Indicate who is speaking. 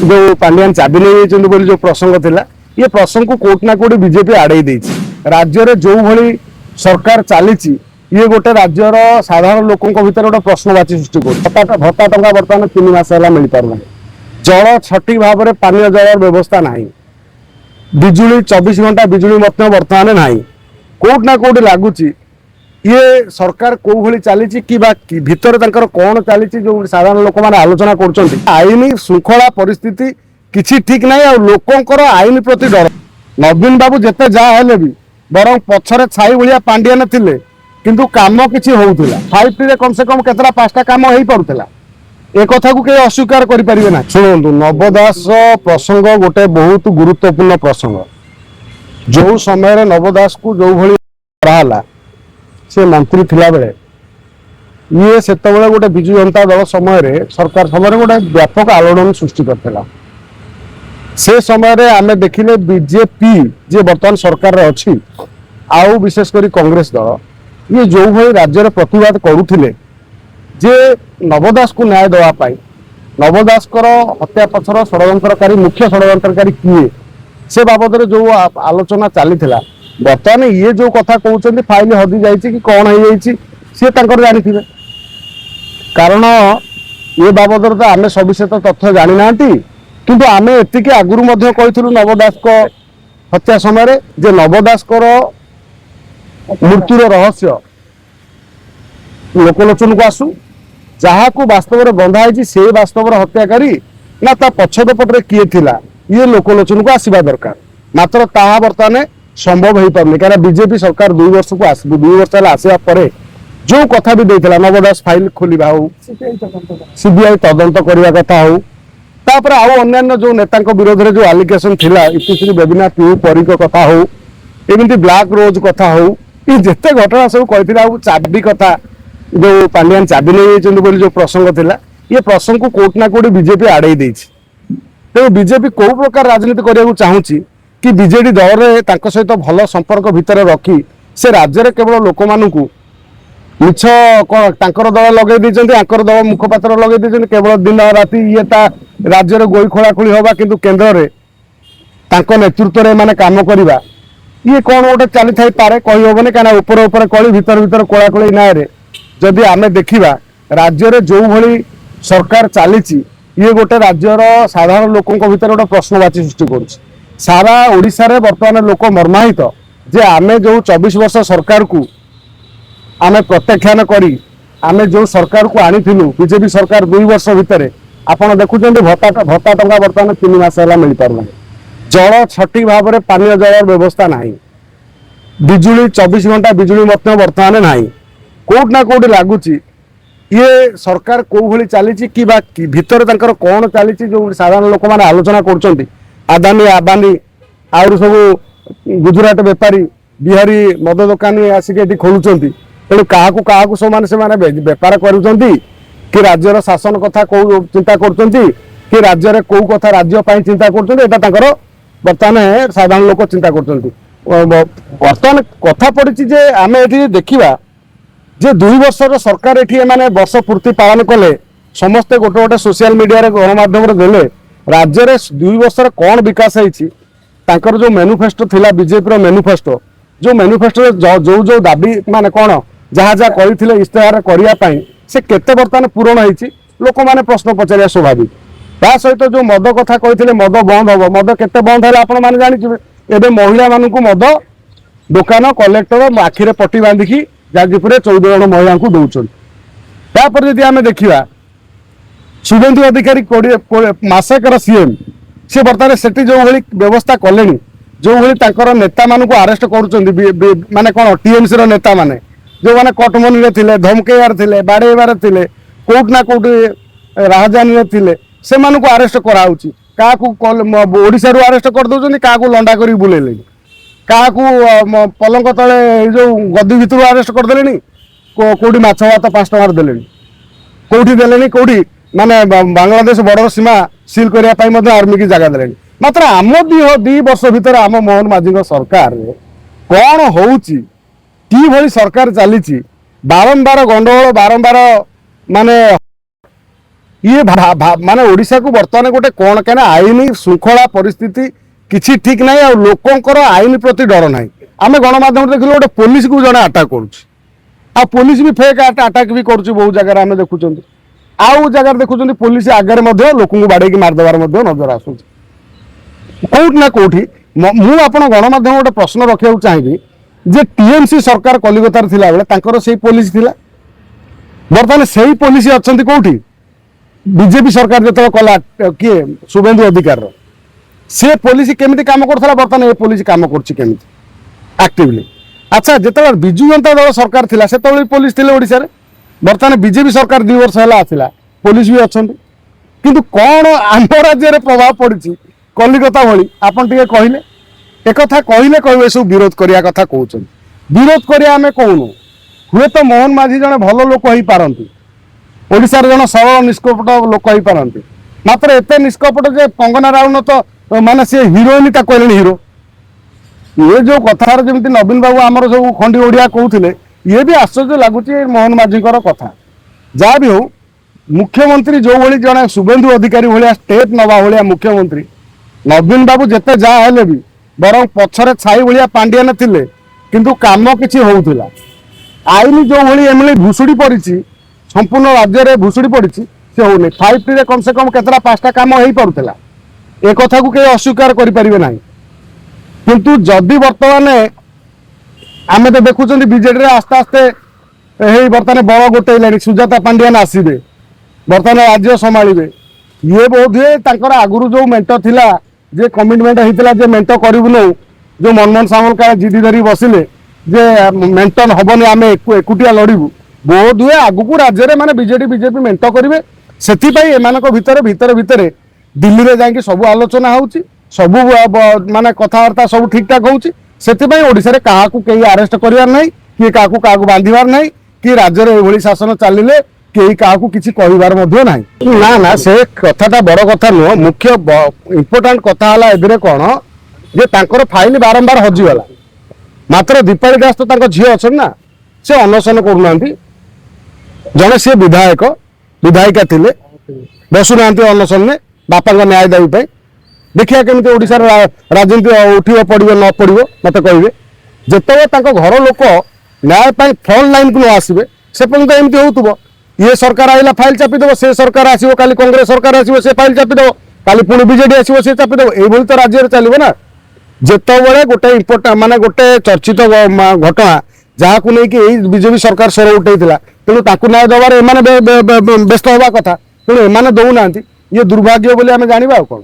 Speaker 1: जो पांड्यान चाबी नहीं जो प्रसंग थिला ये प्रसंग को कोट ना कोट बीजेपी आड़े देछि राज्य रे जो भली सरकार चली ये गोटे राज्यर साधारण लोकों भीतर गोटे प्रश्नवाची सृष्टि कर भत्ता टंका बर्तमान 3 मास मिल पार जल सठिक भाव में पानी जल व्यवस्था ना बिजुली 24 घंटा बिजुली बर्तमान ना कोट ना कोट लगुच ये सरकार कौ भली चली कि भितर कौन चली जो साधारण लोक मैंने आलोचना कर आईन श्रृंखला परिस्थिति किसी ठीक ना लोकंर आईन प्रति डर नवीन बाबू जिते जहाँ भी बर पछरे छाई भाया पांड्यान थिले किंतु काम किसी होउथिला 5T रे कम से कम केतरा 5टा काम हो पारुथिला ए कथा को के अस्वीकार करि परिबे ना। सुनंतु नव दास प्रसंग गोटे बहुत गुरुत्वपूर्ण प्रसंग जो समय रे नव दास को जो भली कराला से मंत्री थिला बेले ये सेते बेले गोटे बिजु जनता दल समय रे सरकार समय गोटे व्यापक आलोड़न सृष्टि करथिला से समय रे आमे देखिले बीजेपी जे वर्तमान सरकार रे अछि आउ विशेष करी कांग्रेस दल ये जो भाई राज्य प्रतिवाद करुले जे नवदास को न्याय देवाई नवदास हत्या पछर षड्यंत्रकारी मुख्य षड्यंत्रकारी किए से बाबद जो आलोचना चली बर्तमान ये जो कथा कहते फाइल हदि जाइए कि कौन हो सी जानी कारण ये बाबद तो आम सविशेष तथ्य जानी ना किंतु आम एति आगुरी कहूँ नवदास हत्या समय जे नवदास मृत्युर रहस्य लोकलोचन को आसू जहाँ को वास्तव में बंधा से वास्तव हत्याकारी ना ता पछद पटे किए थिला ये लोकलोचन को आसवा दरकार मात्र ताहा बर्तमान संभव हो पारनी क्या बीजेपी सरकार 2 वर्ष को 2 वर्ष आसवा पर जो कथा भी देता नवदास फाइल खोलिबा हो सीबीआई तदंत करने कथा हो तापर आउ अन्य जो नेता विरोध में जो आलिगेशन थिला इतिश्री बेबिना पीयू परी कथा हो एमती ब्लैक रोज कथा हो ये जिते घटना सब कही चाबी कथा जो पांड्यान चाबी नहीं जो प्रसंग थिला ये प्रसंग को कोट ना कोट बीजेपी आड़े तेज बीजेपी कौ प्रकार राजनीति करने चाहूँगी कि बीजेडी दल में सहित भल संपर्क भितर रखी से राज्य में केवल लोक मानू मिछ दल लगे दल मुखपात्र लगे केवल दिन राति ये राज्य में गोई खोलाखोली हवा किंतु केन्द्र में नेतृत्व में काम करवा ये कौन गोटे चली थी पारे कही हेनी कहीं उपर कली भितर भितर कोलाकोली ना जदि आम देखा राज्य में जो भली सरकार चली ये गोटे राज्यर साधारण लोकों भीतर गोटे प्रश्नवाची सृष्टि कर सारा ओडिशा रे वर्तमान लोक मर्माहित जे आमे जो 24 वर्ष सरकार को आमे प्रत्याख्यान करी आमे जो सरकार को आनीथिलु बीजेपी सरकार 2 वर्ष भितर आपण देखुछन्ते भत्ता टंका वर्तमान 3 मास मिल पार जल सठिक भाव में पानी जल व्यवस्था ना बिजुली 24 घंटा बिजुली बर्तमान ना कोट ना कोट लगुच ये सरकार कौ भली चली कि भितर कौन चली जो साधारण लोक मैंने आलोचना कर आदानी आबानी आउर सब गुजरात बेपारी बिहारी मद दोकानी आसिक खोलुंट तेणु क्या सब से बेपार कर राज्यर शासन कथा कौ चिंता कर राज्य में कौ कथा राज्य चिंता कर बर्तमान साधारण लोक चिंता बर्तमान कथा पड़ी जे आम ये देखा जे 2 वर्षर सरकार ये माने वर्ष पूर्ति पालन कले समस्ते गोटे गोटे सोशल मीडिया गणमाध्यम देले राज्य में 2 वर्षर कौन विकास होती जो मैनिफेस्टो थिला बीजेपी मैनिफेस्टो जो मैनिफेस्टो जो जो दाबी माने कौन जहाँ जहाँ करते इस्तेहार करने से केते बर्तमान पूरण होती लोक मैंने प्रश्न पचारिया स्वाभाविक ता सहित जो मद कथा कहते मद बंद हम मद केते बंद है आपण मैंने जानी एवं महिला मानू मद दुकान कलेक्टर आखिरे पट्टी बांधिकी जाजपुर 14 जन महिला को दौरान तापर यदि आम देखा शुभेन्दु अधिकारी मासेकर सीएम सी बर्तमान से जो भाई व्यवस्था कले जो भाई नेता मान को आरेस्ट कर माने कौन टीएमसी नेता माने जो मैंने कटमनी थे धमकेयार थे बाड़ेबार थे कोट ना कोट राजधानी थे से आरेस्ट कराऊँच क्या ओडिशा आरेस्ट करदे क्या लंडा कर बुलेले क्या पलंक तले जो गदी भितर आरेस्ट करदे कौटी माछ भात 5 टंकार देले कौटी देले कौटी माने बांग्लादेश बॉर्डर सीमा सील करने आर्मी की जगह देले मात्र आम 2 वर्ष भितर आम मोहन माझी सरकार कौन होउची कि भली सरकार चली बारंबार गंडगोल बारंबार माने ये माने ओडिशा को बर्तमान गोटे कौन कहना आईन श्रृंखला परिस्थिति किसी ठीक ना आ लोकंर आईन प्रति डर ना आम गणमाध्यम देखिए गोटे पुलिस को जड़े आटाक कर पुलिस भी फेक आटाक भी कर बहुत जगह आम देखुं आउ जगह देखुं पुलिस आगे लोक को बाड़े मारदेवार नजर आसूँ कौट ना कौटी मुझे गणमाध्यम गोटे प्रश्न रखा चाहिए जे टीएमसी सरकार कलिकतार थिला बेले तांकर सेही पुलिस थिला बर्तमान सेही पुलिस अच्छा कौटी बीजेपी सरकार जो कला किए शुभेन्दु अधिकार से पुलिस केमिति काम करथला बर्तमान ए पुलिस काम करछि केमिति एक्टिवली अच्छा जिते बिजु जनता दल सरकार थिला से पुलिस थिले ओडिसा रे बर्तमान बीजेपी सरकार 2 वर्ष हैला आथिला पुलिस भी अछंती किंतु कोन आम राज्य रे प्रभाव पड़िछि कलिकता भली आपन टिके कहिले एक कथा कहले कहबे सब विरोध करिया कथा कहउछन विरोध करिया हमें कहूनु हुए तो मोहन माझी जने भलो लोक होई पारंती ओडिसा रे जने सरल निष्कपट लोक होई पारंती मात्र एते निष्कपट जे कंगना राउत तो माने से हिरोइन ता कहले हीरो ये जो कथार जमी नवीन बाबू आमर सब खंडी ओडिया कहते ये भी आश्चर्य लगुच मोहन माझीकर कथा जहाँ भी हो मुख्यमंत्री जो भाई जड़े शुभेन्दु अधिकारी भाया स्टेट नवा भाया मुख्यमंत्री नवीन बाबू जिते जहाँ हेले भी बर पछरे छाई भाया पांडियान थिले किंतु काम किसी होउथिला आईन जो भाई एमएलए भुसुड़ी पड़ी संपूर्ण राज्य में भुसुड़ी पड़ी से होनी 5T रे कम से कम केतरा 5टा काम हो पारुला ए कथा को कहीं अस्वीकार करें ना किंतु जदि बर्तमान आम तो देखुं बीजेडी आस्ते आस्ते बर्तमान बड़ गोटे सुजाता पांडियान आसवे बर्तमान राज्य संभाळे ये बोध हुए आगुरी जो मेंट थिला जे कमिटमेंट होता जे मेंट करूँ जो मनमोहन सामल का जिदी धरी बसिले जे मेंटन हबनी आम एकुटिया लड़ू बोध हुए आगू राज्य में माने बीजेपी मेंट करेंगे से भितर भितर भितर दिल्ली में जाकि सब आलोचना होउची सब माने कथबार्ता सब ठीक ठाक होउची सेतिपई ओडिसा रे काहाकू केही अरेस्ट करिवार नाही कि काहाकू बांधिवार नाही कि राज्य रे एभली शासन चलिले केही काहाकू किछि कहिवार मध्य नाही ना ना से कथाटा बड़ कथा नुह मुख्य इंपोर्टेंट कथा हला एदिरे कोन जे तांकर फाइल बारंबार हजि गला मात्र दीपाली दास तो तांको झियो अछन ना से अनशन करूनांती जने से विधायक विधायिका थिले बसुनांती अनशन ने बापा न्याय दाबी देखिए केमी ओडिशा राजनीति उठिब पड़ो न पड़ो मत कहे जिते घर लोक न्याय फ्रंट लाइन को न आसवे से पर्यंत एमती हो ये सरकार आइला फाइल चापिदेव से सरकार आसो काली कांग्रेस सरकार आसो से फाइल चापिदेव काली पुणी बीजेडी आसो से चापिदेव ये तो राज्य चलो ना जिते बड़े गोटे इम्पोर्टां माने गोटे चर्चित घटना जहाँ को लेकिन बीजेपी सरकार स्वर उठे तेणु न्याय दबार एम व्यस्त हवा कथा तेणु एम दौना ये दुर्भाग्य बोली आम जाना कौन।